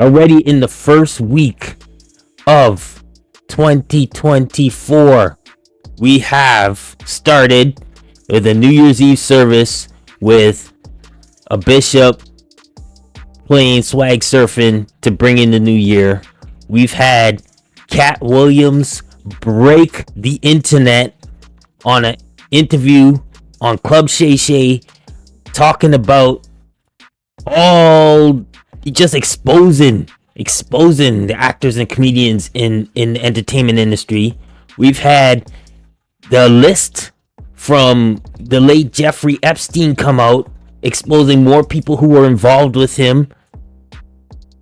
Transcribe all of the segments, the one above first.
Already in the first week of 2024, we have started with a New Year's Eve service with a bishop playing swag surfing to bring in the new year. We've had Cat Williams break the internet on an interview on Club Shay Shay, talking about all just exposing the actors and comedians in the entertainment industry. We've had the list from the late Jeffrey Epstein come out, exposing more people who were involved with him.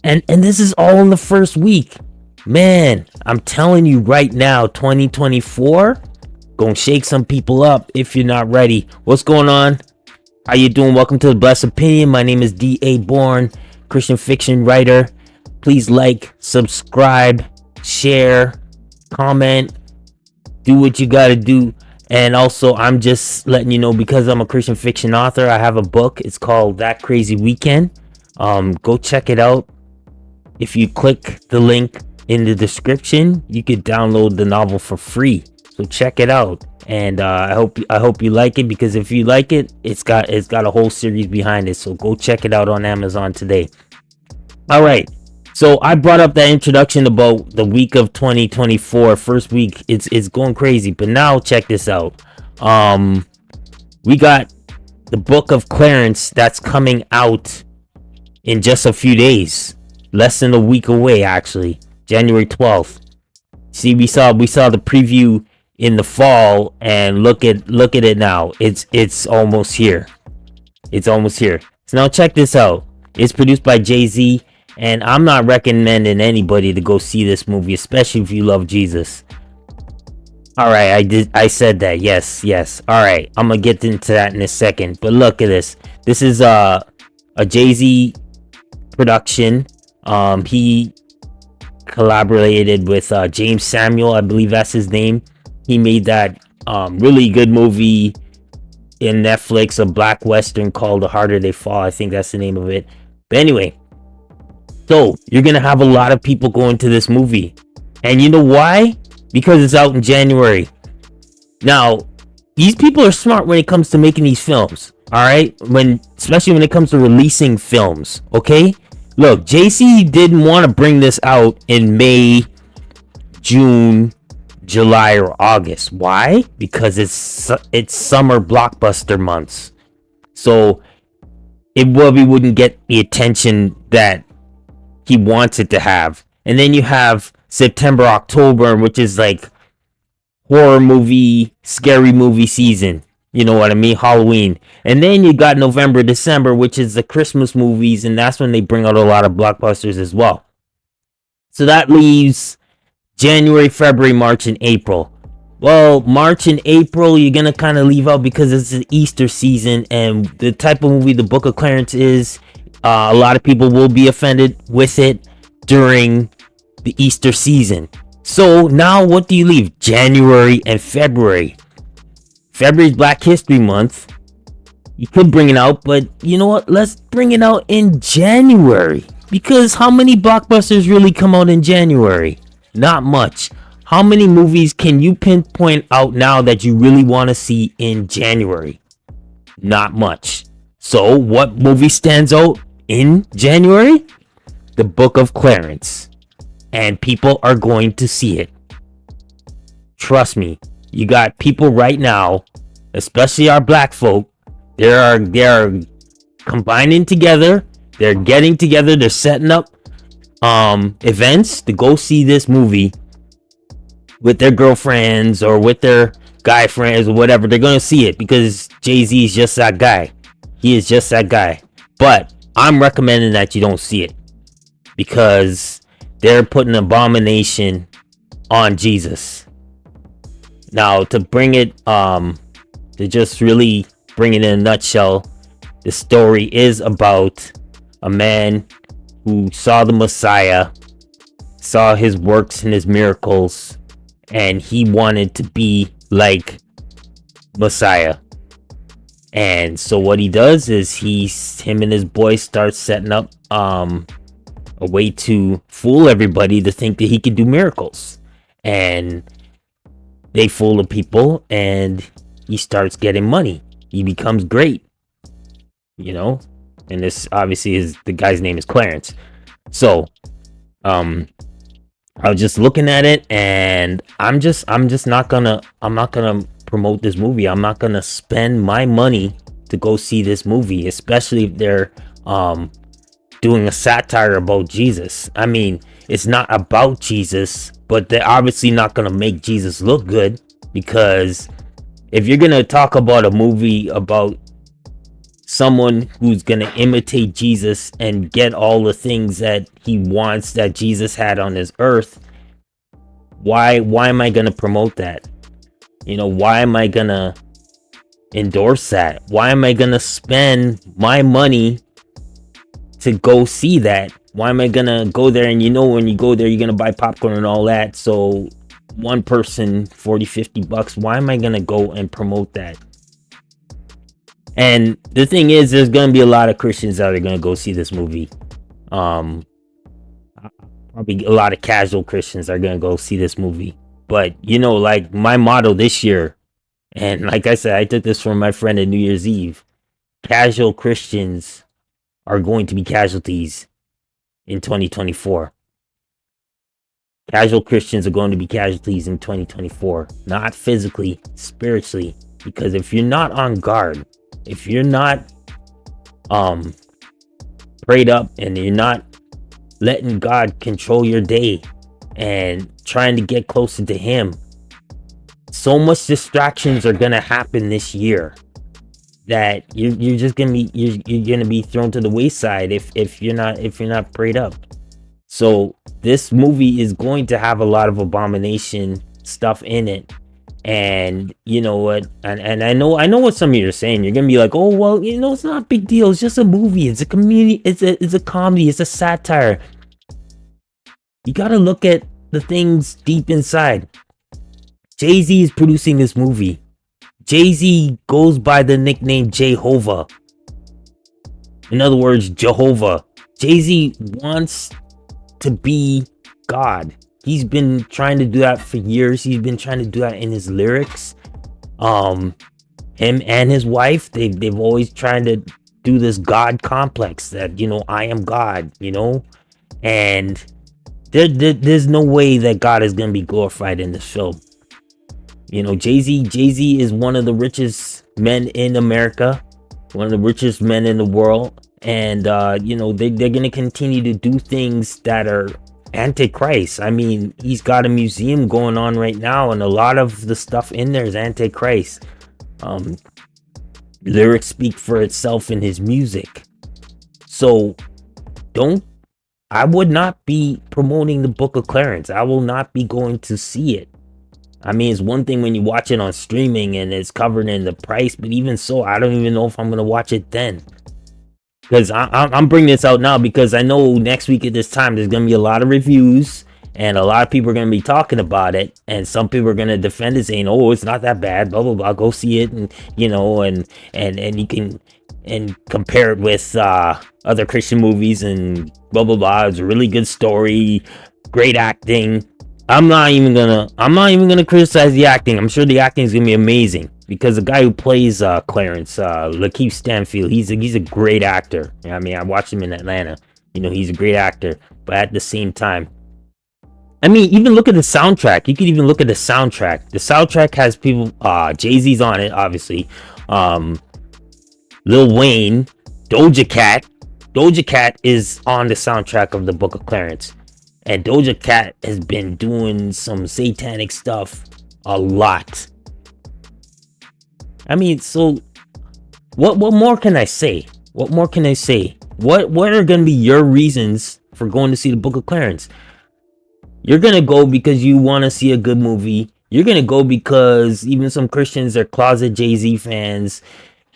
And this is all in the first week. Man, I'm telling you right now, 2024 gonna shake some people up if you're not ready. What's going on? How you doing? Welcome to The Blessed Opinion. My name is D.A. Bourne, Christian fiction writer. Please like, subscribe, share, comment, do what you gotta do. And also, I'm just letting you know, because I'm a Christian fiction author, I have a book. It's called That Crazy Weekend. Go check it out. If you click the link in the description, you could download the novel for free. So check it out. And I hope you like it, because if you like it, it's got a whole series behind it. So go check it out on Amazon today. All right. So I brought up that introduction about the week of 2024. First week, it's going crazy. But now check this out. We got the Book of Clarence that's coming out in just a few days. Less than a week away, actually. January 12th. See, we saw the preview in the fall, and look at it now. It's almost here. It's almost here. So now check this out. It's produced by Jay-Z, and I'm not recommending anybody to go see this movie, especially if you love Jesus. All right, I said that. Yes. All right, I'm gonna get into that in a second. But look at this. This is a Jay-Z production. He collaborated with James Samuel, I believe that's his name. He made that really good movie in Netflix, a black western called The Harder They Fall. I think that's the name of it. But anyway, so you're gonna have a lot of people going to this movie, and you know why? Because it's out in January. Now, these people are smart when it comes to making these films. All right, especially when it comes to releasing films. Okay. Look, JC didn't want to bring this out in May, June, July, or August. Why? Because it's summer blockbuster months. So it probably wouldn't get the attention that he wants it to have. And then you have September, October, which is like horror movie, scary movie season. You know what I mean? Halloween. And then you got November, December, which is the Christmas movies, and that's when they bring out a lot of blockbusters as well. So that leaves January, February, March, and April. Well, March and April, you're going to kind of leave out because it's the Easter season, and the type of movie the Book of Clarence is, a lot of people will be offended with it during the Easter season. So now what do you leave? January and February. February's Black History Month. You could bring it out, but you know what? Let's bring it out in January. Because how many blockbusters really come out in January? Not much. How many movies can you pinpoint out now that you really want to see in January? Not much. So what movie stands out in January? The Book of Clarence. And people are going to see it. Trust me. You got people right now, especially our black folk, they are combining together, they're getting together, they're setting up events to go see this movie with their girlfriends or with their guy friends or whatever. They're going to see it because Jay-Z is just that guy. He is just that guy. But I'm recommending that you don't see it because they're putting abomination on Jesus. Now, to bring it, to just really bring it in a nutshell, the story is about a man who saw the Messiah, saw his works and his miracles, and he wanted to be like Messiah. And so what he does is him and his boys start setting up a way to fool everybody to think that he could do miracles. And they fool the people, and he starts getting money. He becomes great, you know. And this obviously is the guy's name is Clarence. So, I was just looking at it, and I'm just not gonna promote this movie. I'm not gonna spend my money to go see this movie, especially if they're doing a satire about Jesus. I mean, it's not about Jesus, but they're obviously not gonna make Jesus look good, because if you're gonna talk about a movie about someone who's gonna imitate Jesus and get all the things that he wants that Jesus had on his earth, why am I gonna promote that? You know, why am I gonna endorse that? Why am I gonna spend my money to go see that? Why am I gonna go there? And you know, when you go there, you're gonna buy popcorn and all that. So one person, 40-50 bucks. Why am I gonna go and promote that? And the thing is, there's gonna be a lot of Christians that are gonna go see this movie. Probably a lot of casual Christians are gonna go see this movie. But you know, like my motto this year, and like I said, I took this from my friend at New Year's Eve. Casual Christians are going to be casualties in 2024. Casual Christians are going to be casualties in 2024. Not physically, spiritually. Because if you're not on guard, if you're not prayed up, and you're not letting God control your day and trying to get closer to him, so much distractions are gonna happen this year that you're just gonna be you're gonna be thrown to the wayside if you're not prayed up. So this movie is going to have a lot of abomination stuff in it. And you know what, and I know what some of you are saying. You're gonna be like, oh well, you know, it's not a big deal, it's just a movie, it's a community, it's a comedy, it's a satire. You gotta look at the things deep inside. Jay-Z is producing this movie. Jay-Z goes by the nickname Jehovah. In other words, Jehovah. Jay-Z wants to be God. He's been trying to do that for years. He's been trying to do that in his lyrics. Him and his wife, they've always tried to do this God complex that, you know, I am God, you know? And there's no way that God is going to be glorified in this film. You know, Jay-Z is one of the richest men in America, one of the richest men in the world. And, you know, they're going to continue to do things that are Antichrist. I mean, he's got a museum going on right now, and a lot of the stuff in there is Antichrist. Lyrics speak for itself in his music. So I would not be promoting the Book of Clarence. I will not be going to see it. I mean, it's one thing when you watch it on streaming and it's covered in the price, but even so, I don't even know if I'm gonna watch it then. Because I'm bringing this out now because I know next week at this time there's going to be a lot of reviews, and a lot of people are going to be talking about it, and some people are going to defend it saying, oh, it's not that bad, blah blah blah, go see it, and you know, and you can compare it with other Christian movies and blah blah blah. It's a really good story, great acting. I'm not even gonna criticize the acting. I'm sure the acting is gonna be amazing, because the guy who plays Clarence, Lakeith Stanfield, he's a great actor. I mean, I watched him in Atlanta. You know, he's a great actor. But at the same time, I mean, even look at the soundtrack. You could even look at the soundtrack. The soundtrack has people. Jay-Z's on it, obviously. Lil Wayne, Doja Cat. Doja Cat is on the soundtrack of the Book of Clarence. And Doja Cat has been doing some satanic stuff a lot. I mean, so what more can I say? What more can I say? What are going to be your reasons for going to see the Book of Clarence? You're going to go because you want to see a good movie. You're going to go because even some Christians are closet Jay-Z fans.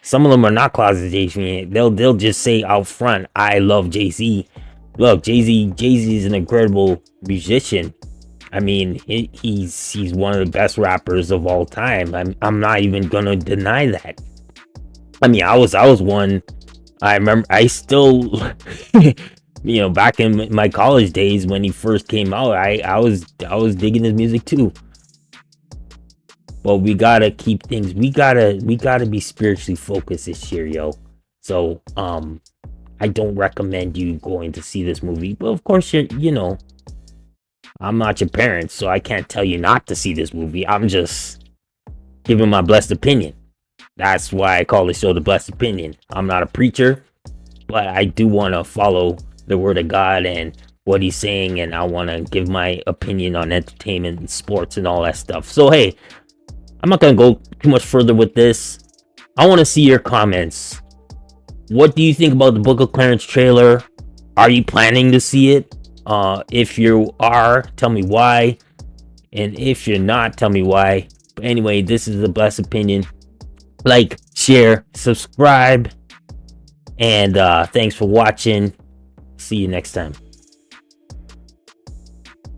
Some of them are not closet Jay-Z fans. They'll just say out front, I love Jay-Z. Look, Jay-Z is an incredible musician. I mean, he's one of the best rappers of all time. I'm not even gonna deny that. I mean, I was one. I remember. I still back in my college days when he first came out, I was digging his music too. But we gotta keep things. We gotta be spiritually focused this year, yo. So I don't recommend you going to see this movie. But of course, I'm not your parents, so I can't tell you not to see this movie. I'm just giving my blessed opinion. That's why I call the show the blessed opinion. I'm not a preacher, but I do want to follow the word of God and what he's saying, and I want to give my opinion on entertainment and sports and all that stuff. So hey, I'm not gonna go too much further with this. I want to see your comments. What do you think about the Book of Clarence trailer? Are you planning to see it? If you are, tell me why. And if you're not, tell me why. But anyway, this is the blessed opinion. Like, share, subscribe, and thanks for watching. See you next time.